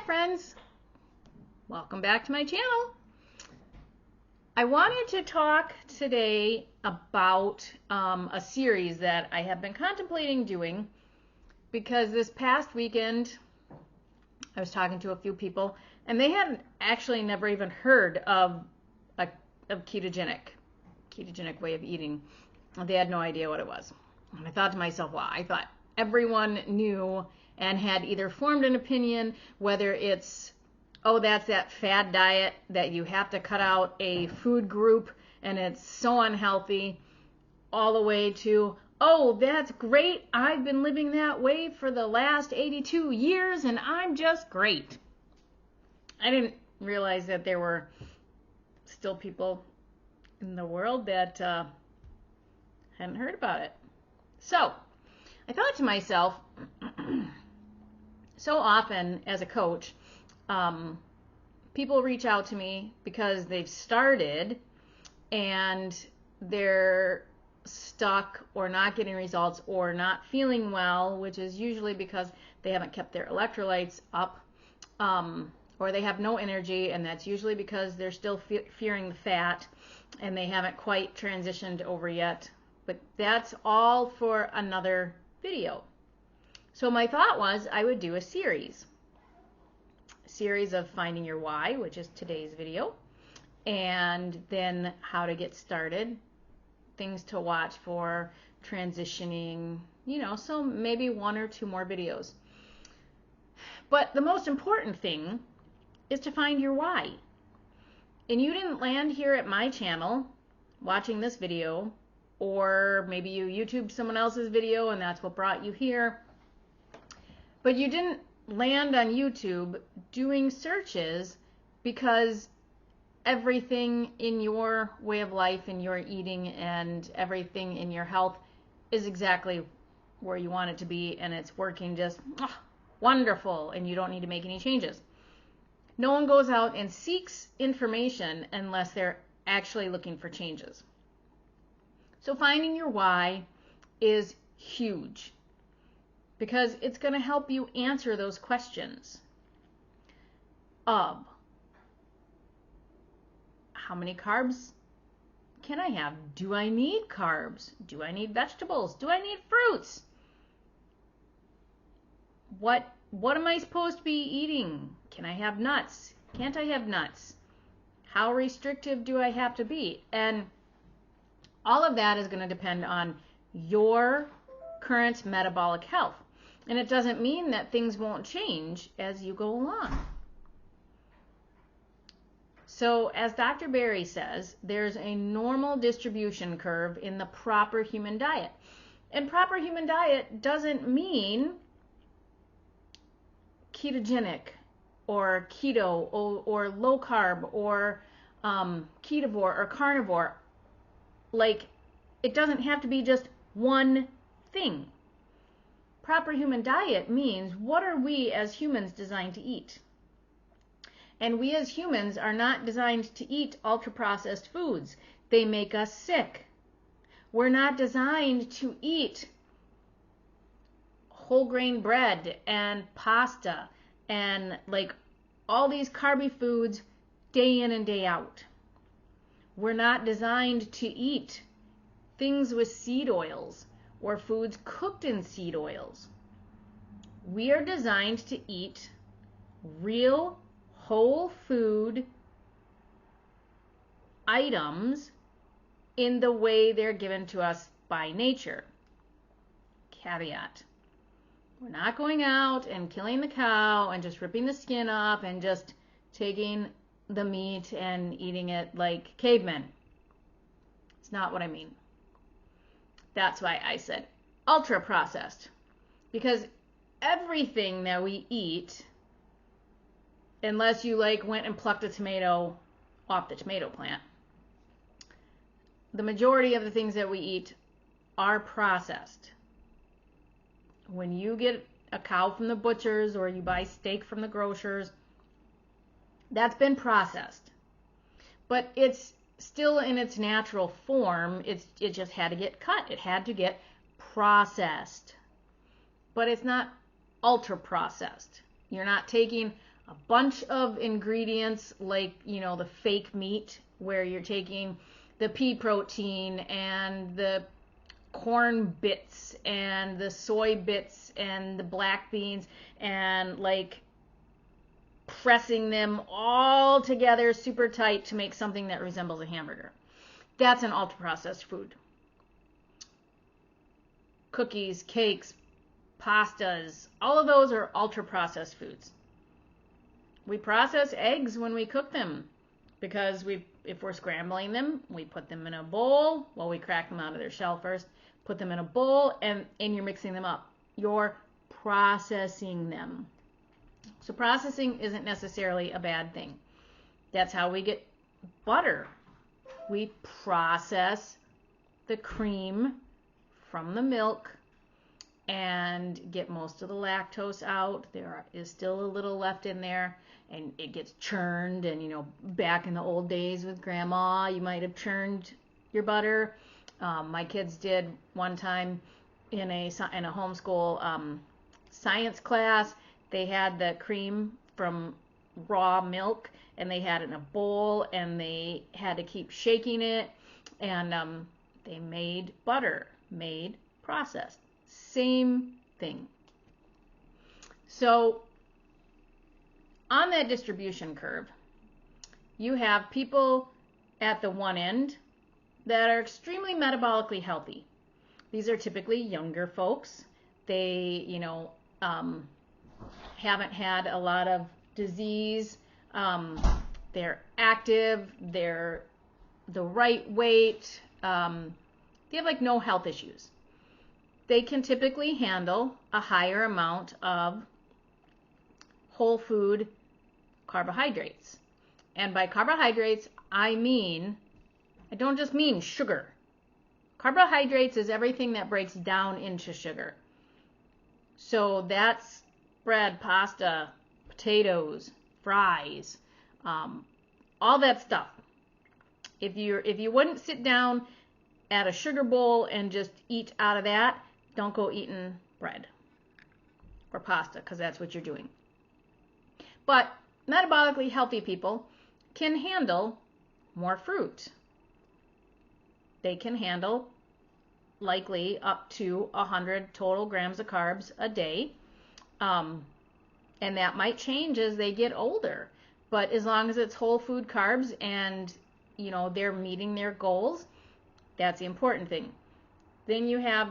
friends, welcome back to my channel. I wanted to talk today about a series that I have been contemplating doing because this past weekend I was talking to a few people and they hadn't actually never even heard of a ketogenic way of eating. They had no idea what it was. And I thought to myself, wow, I thought everyone knew and had either formed an opinion, whether it's, oh, that's that fad diet that you have to cut out a food group and it's so unhealthy, all the way to, oh, that's great, I've been living that way for the last 82 years and I'm just great. I didn't realize that there were still people in the world that hadn't heard about it. So I thought to myself, so often as a coach, people reach out to me because they've started and they're stuck or not getting results or not feeling well, which is usually because they haven't kept their electrolytes up, or they have no energy, and that's usually because they're still fearing the fat and they haven't quite transitioned over yet. But that's all for another video. So my thought was I would do a series of finding your why, which is today's video, and then how to get started, things to watch for transitioning, so maybe one or two more videos. But the most important thing is to find your why. And you didn't land here at my channel watching this video, or maybe you YouTubed someone else's video and that's what brought you here. But you didn't land on YouTube doing searches because everything in your way of life and your eating and everything in your health is exactly where you want it to be, and it's working just wonderful and you don't need to make any changes. No one goes out and seeks information unless they're actually looking for changes. So finding your why is huge, because it's going to help you answer those questions of how many carbs can I have? Do I need carbs? Do I need vegetables? Do I need fruits? What am I supposed to be eating? Can I have nuts? Can't I have nuts? How restrictive do I have to be? And all of that is going to depend on your current metabolic health. And it doesn't mean that things won't change as you go along. So as Dr. Berry says, there's a normal distribution curve in the proper human diet. And proper human diet doesn't mean ketogenic or keto or low carb or ketovore or carnivore. Like, it doesn't have to be just one thing. Proper human diet means, what are we as humans designed to eat? And we as humans are not designed to eat ultra-processed foods. They make us sick. We're not designed to eat whole grain bread and pasta and like all these carby foods day in and day out. We're not designed to eat things with seed oils or foods cooked in seed oils. We are designed to eat real whole food items in the way they're given to us by nature. Caveat. We're not going out and killing the cow and just ripping the skin off and just taking the meat and eating it like cavemen. It's not what I mean. That's why I said ultra processed, because everything that we eat, unless you went and plucked a tomato off the tomato plant, the majority of the things that we eat are processed. When you get a cow from the butchers or you buy steak from the grocers, that's been processed. But it's still in its natural form. It just had to get cut. It had to get processed. But it's not ultra processed. You're not taking a bunch of ingredients like, the fake meat where you're taking the pea protein and the corn bits and the soy bits and the black beans and like pressing them all together super tight to make something that resembles a hamburger. That's an ultra-processed food. Cookies, cakes, pastas, all of those are ultra-processed foods. We process eggs when we cook them because if we're scrambling them, we put them in a bowl. Well, we crack them out of their shell first, put them in a bowl, and you're mixing them up. You're processing them. So processing isn't necessarily a bad thing. That's how we get butter. We process the cream from the milk and get most of the lactose out. There is still a little left in there, and it gets churned. And back in the old days with grandma, you might have churned your butter. My kids did one time in a homeschool science class. They had the cream from raw milk, and they had it in a bowl, and they had to keep shaking it, and they made butter, made processed. Same thing. So on that distribution curve, you have people at the one end that are extremely metabolically healthy. These are typically younger folks. They, haven't had a lot of disease. They're active. They're the right weight. They have like no health issues. They can typically handle a higher amount of whole food carbohydrates. And by carbohydrates, I don't just mean sugar. Carbohydrates is everything that breaks down into sugar. So that's bread, pasta, potatoes, fries, all that stuff. If you wouldn't sit down at a sugar bowl and just eat out of that, don't go eating bread or pasta, because that's what you're doing. But metabolically healthy people can handle more fruit. They can handle likely up to 100 total grams of carbs a day. And that might change as they get older. But as long as it's whole food carbs and, they're meeting their goals, that's the important thing. Then you have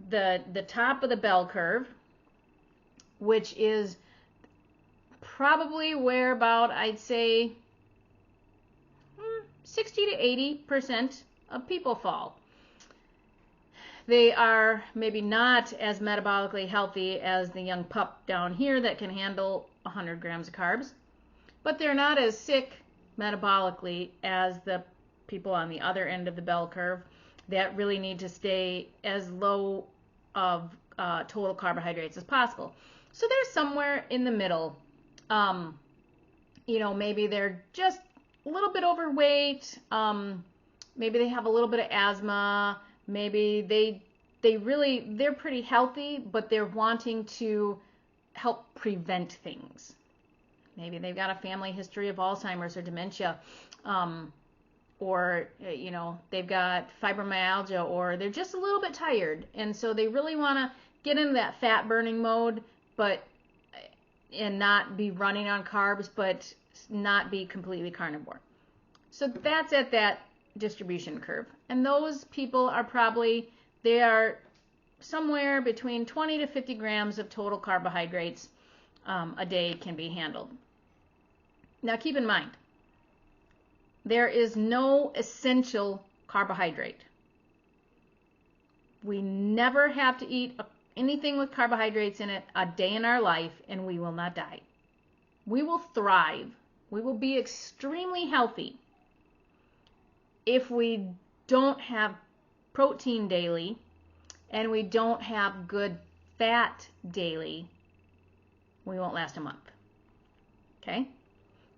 the top of the bell curve, which is probably where about, I'd say, 60 to 80% of people fall. They are maybe not as metabolically healthy as the young pup down here that can handle 100 grams of carbs, but they're not as sick metabolically as the people on the other end of the bell curve that really need to stay as low of total carbohydrates as possible. So they're somewhere in the middle. Maybe they're just a little bit overweight. Maybe they have a little bit of asthma. Maybe they're pretty healthy, but they're wanting to help prevent things. Maybe they've got a family history of Alzheimer's or dementia, or they've got fibromyalgia, or they're just a little bit tired, and so they really want to get into that fat burning mode, and not be running on carbs, but not be completely carnivore. So that's at that distribution curve. And those people they are somewhere between 20 to 50 grams of total carbohydrates a day can be handled. Now keep in mind, there is no essential carbohydrate. We never have to eat anything with carbohydrates in it a day in our life, and we will not die. We will thrive. We will be extremely healthy if we don't have protein daily and we don't have good fat daily. We won't last a month. Okay?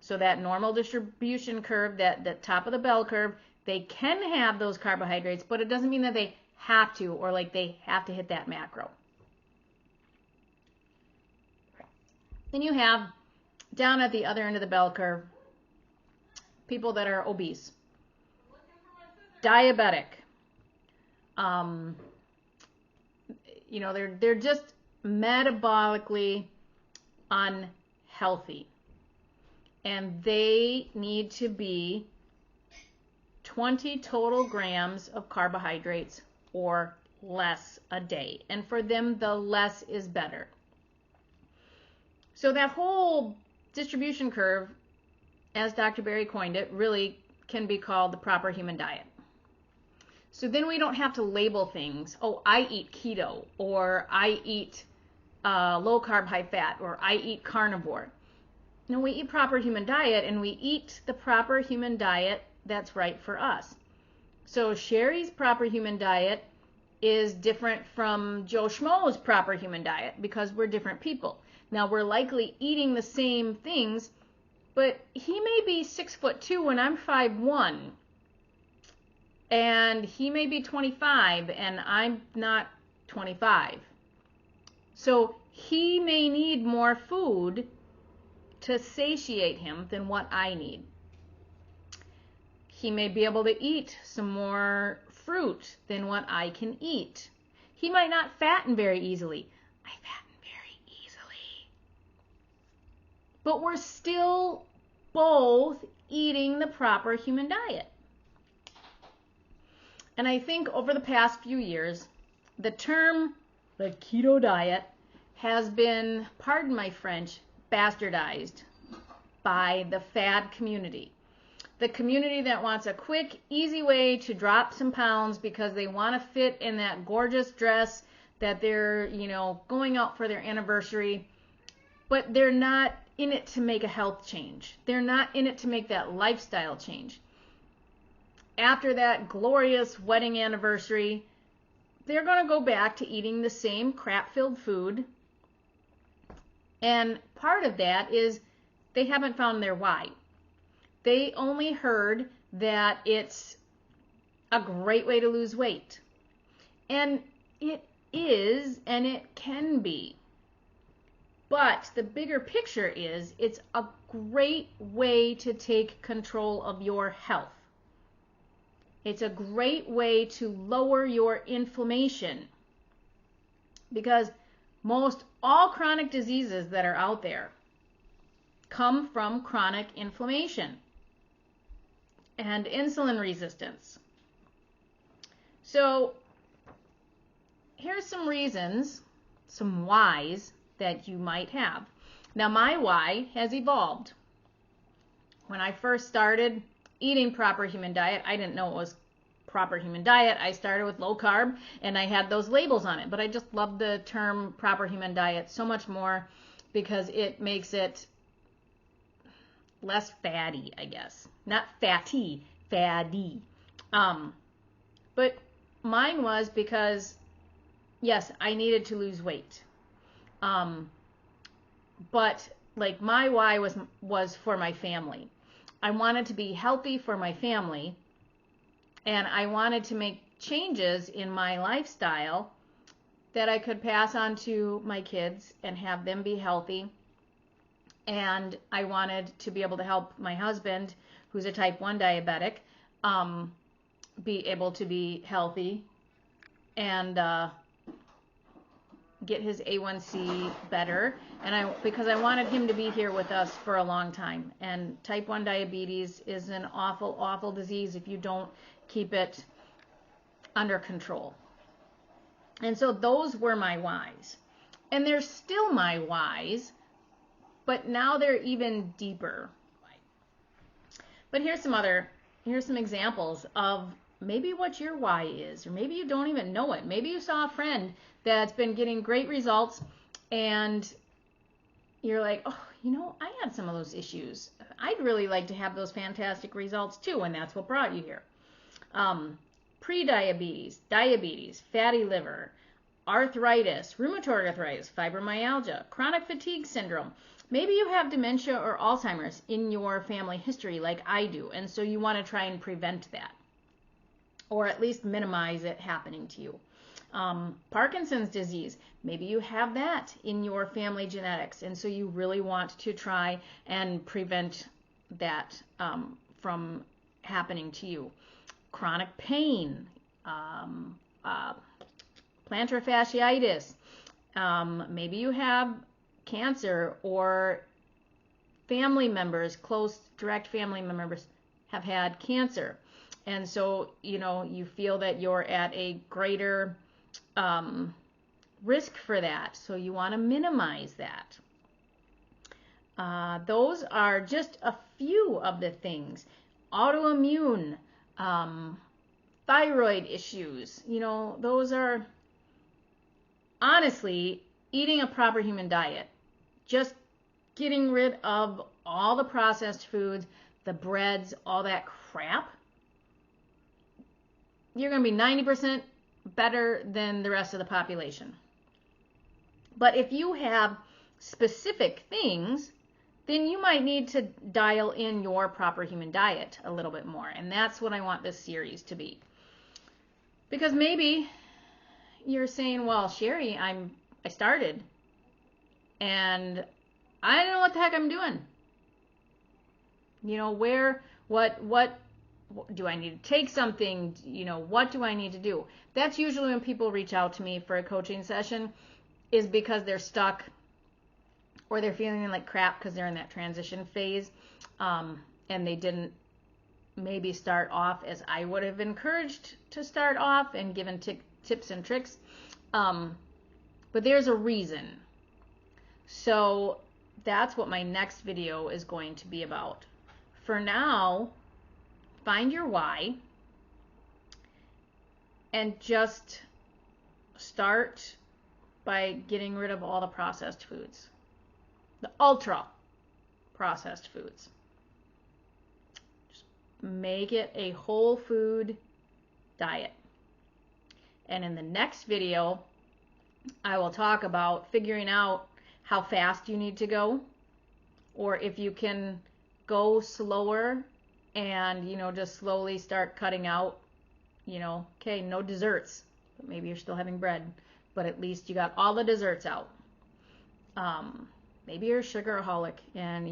So that normal distribution curve, that top of the bell curve, they can have those carbohydrates, but it doesn't mean that they have to, or like they have to hit that macro. Then you have down at the other end of the bell curve, people that are obese, diabetic, they're just metabolically unhealthy, and they need to be 20 total grams of carbohydrates or less a day. And for them, the less is better. So that whole distribution curve, as Dr. Berry coined it, really can be called the proper human diet. So then we don't have to label things. Oh, I eat keto, or I eat low carb, high fat, or I eat carnivore. No, we eat proper human diet, and we eat the proper human diet that's right for us. So Sherry's proper human diet is different from Joe Schmo's proper human diet because we're different people. Now, we're likely eating the same things, but he may be 6'2" and I'm 5'1", and he may be 25 and I'm not 25. So he may need more food to satiate him than what I need. He may be able to eat some more fruit than what I can eat. He might not fatten very easily. I fatten very easily. But we're still both eating the proper human diet. And I think over the past few years, the term the keto diet has been, pardon my French, bastardized by the fad community. The community that wants a quick, easy way to drop some pounds because they want to fit in that gorgeous dress that they're, going out for their anniversary, but they're not in it to make a health change. They're not in it to make that lifestyle change. After that glorious wedding anniversary, they're going to go back to eating the same crap-filled food. And part of that is they haven't found their why. They only heard that it's a great way to lose weight. And it is, and it can be. But the bigger picture is it's a great way to take control of your health. It's a great way to lower your inflammation. Because most all chronic diseases that are out there come from chronic inflammation and insulin resistance. So here's some reasons, some whys that you might have. Now, my why has evolved. When I first started eating proper human diet, I didn't know it was proper human diet. I started with low carb and I had those labels on it, but I just love the term proper human diet so much more because it makes it less fatty, I guess. Not fatty, faddy. But mine was because, yes, I needed to lose weight. But like my why was for my family. I wanted to be healthy for my family, and I wanted to make changes in my lifestyle that I could pass on to my kids and have them be healthy. And I wanted to be able to help my husband, who's a type 1 diabetic, be able to be healthy and get his A1C better, and because I wanted him to be here with us for a long time. And type 1 diabetes is an awful, awful disease if you don't keep it under control. And so those were my whys. And they're still my whys, but now they're even deeper. But here's some examples of maybe what your why is, or maybe you don't even know it. Maybe you saw a friend that's been getting great results and you're like, oh, I had some of those issues. I'd really like to have those fantastic results too, and that's what brought you here. Pre-diabetes, diabetes, fatty liver, arthritis, rheumatoid arthritis, fibromyalgia, chronic fatigue syndrome. Maybe you have dementia or Alzheimer's in your family history like I do, and so you want to try and prevent that, or at least minimize it happening to you. Parkinson's disease, maybe you have that in your family genetics, and so you really want to try and prevent that from happening to you. Chronic pain, plantar fasciitis, maybe you have cancer, or family members, close direct family members have had cancer. And so, you feel that you're at a greater risk for that. So you want to minimize that. Those are just a few of the things. Autoimmune, thyroid issues, those are, honestly, eating a proper human diet, just getting rid of all the processed foods, the breads, all that crap, you're going to be 90% better than the rest of the population. But if you have specific things, then you might need to dial in your proper human diet a little bit more. And that's what I want this series to be. Because maybe you're saying, well, Sherry, I started and I don't know what the heck I'm doing. What do I need to take something? What do I need to do? That's usually when people reach out to me for a coaching session, is because they're stuck or they're feeling like crap because they're in that transition phase, and they didn't maybe start off as I would have encouraged to start off and given tips and tricks. But there's a reason. So that's what my next video is going to be about. For now, find your why and just start by getting rid of all the processed foods, the ultra processed foods. Just make it a whole food diet. And in the next video, I will talk about figuring out how fast you need to go, or if you can go slower and, just slowly start cutting out, okay, no desserts, but maybe you're still having bread, but at least you got all the desserts out. Maybe you're a sugaraholic and,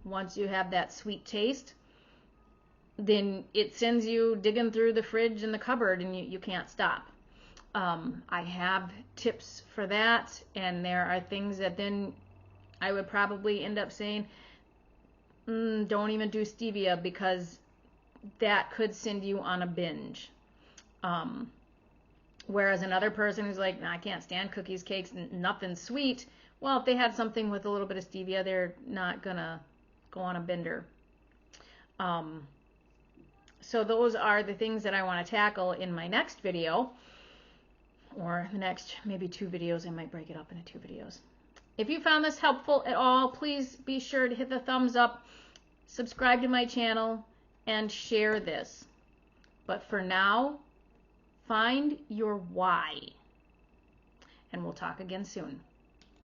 once you have that sweet taste, then it sends you digging through the fridge and the cupboard and you can't stop. I have tips for that, and there are things that then I would probably end up saying, don't even do stevia, because that could send you on a binge. Whereas another person who's like, I can't stand cookies, cakes, nothing sweet. Well, if they had something with a little bit of stevia, they're not going to go on a bender. So those are the things that I want to tackle in my next video, or the next maybe 2 videos. I might break it up into 2 videos. If you found this helpful at all, please be sure to hit the thumbs up, subscribe to my channel, and share this. But for now, find your why. And we'll talk again soon.